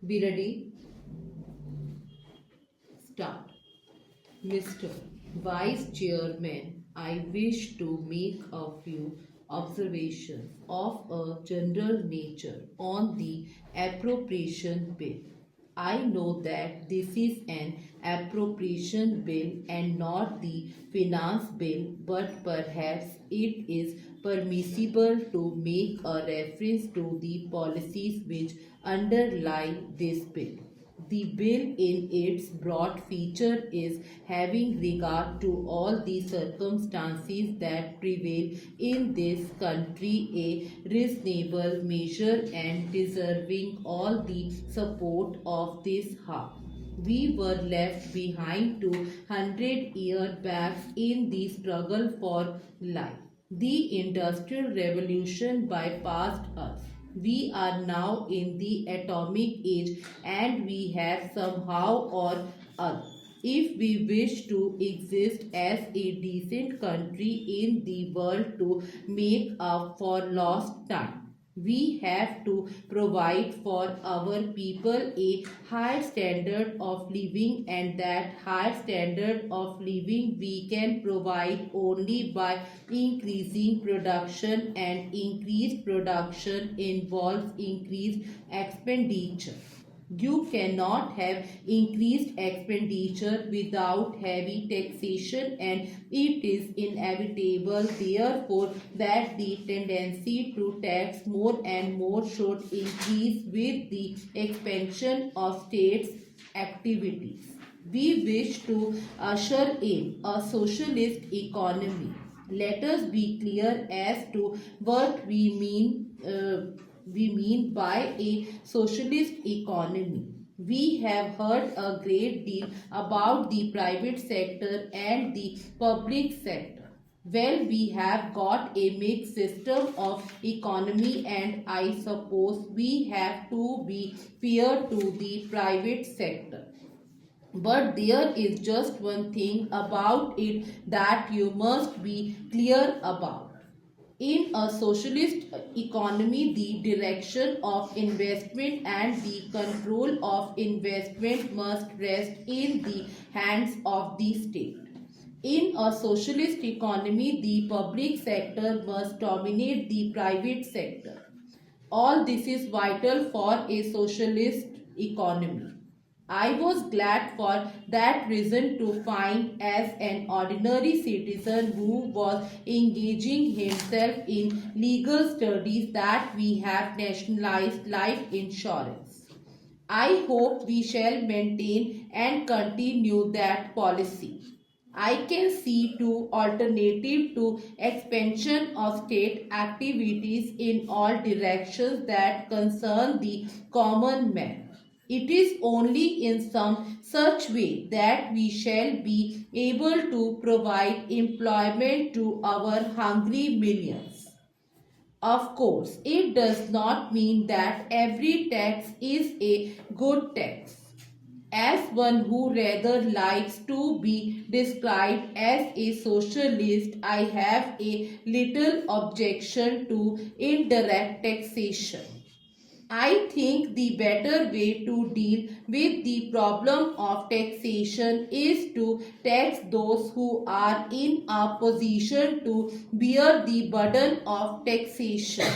Be ready? Start. Mr. Vice Chairman, I wish to make a few observations of a general nature on the appropriation bill. I know that this is an appropriation bill and not the finance bill, but perhaps it is permissible to make a reference to the policies which underlie this bill. The bill in its broad feature is having regard to all the circumstances that prevail in this country a reasonable measure and deserving all the support of this House. We were left behind 200 years back in the struggle for life. The Industrial Revolution bypassed us. We are now in the atomic age and we have somehow or other, if we wish to exist as a decent country in the world, to make up for lost time, we have to provide for our people a high standard of living, and that high standard of living we can provide only by increasing production, and increased production involves increased expenditure. You cannot have increased expenditure without heavy taxation, and it is inevitable, therefore, that the tendency to tax more and more should increase with the expansion of states' activities. We wish to usher in a socialist economy. Let us be clear as to what we mean by a socialist economy. We have heard a great deal about the private sector and the public sector. Well, we have got a mixed system of economy, and I suppose we have to be fair to the private sector. But there is just one thing about it that you must be clear about. In a socialist economy, the direction of investment and the control of investment must rest in the hands of the state. In a socialist economy, the public sector must dominate the private sector. All this is vital for a socialist economy. I was glad for that reason to find, as an ordinary citizen who was engaging himself in legal studies, that we have nationalized life insurance. I hope we shall maintain and continue that policy. I can see two alternatives to expansion of state activities in all directions that concern the common man. It is only in some such way that we shall be able to provide employment to our hungry millions. Of course, it does not mean that every tax is a good tax. As one who rather likes to be described as a socialist, I have a little objection to indirect taxation. I think the better way to deal with the problem of taxation is to tax those who are in a position to bear the burden of taxation.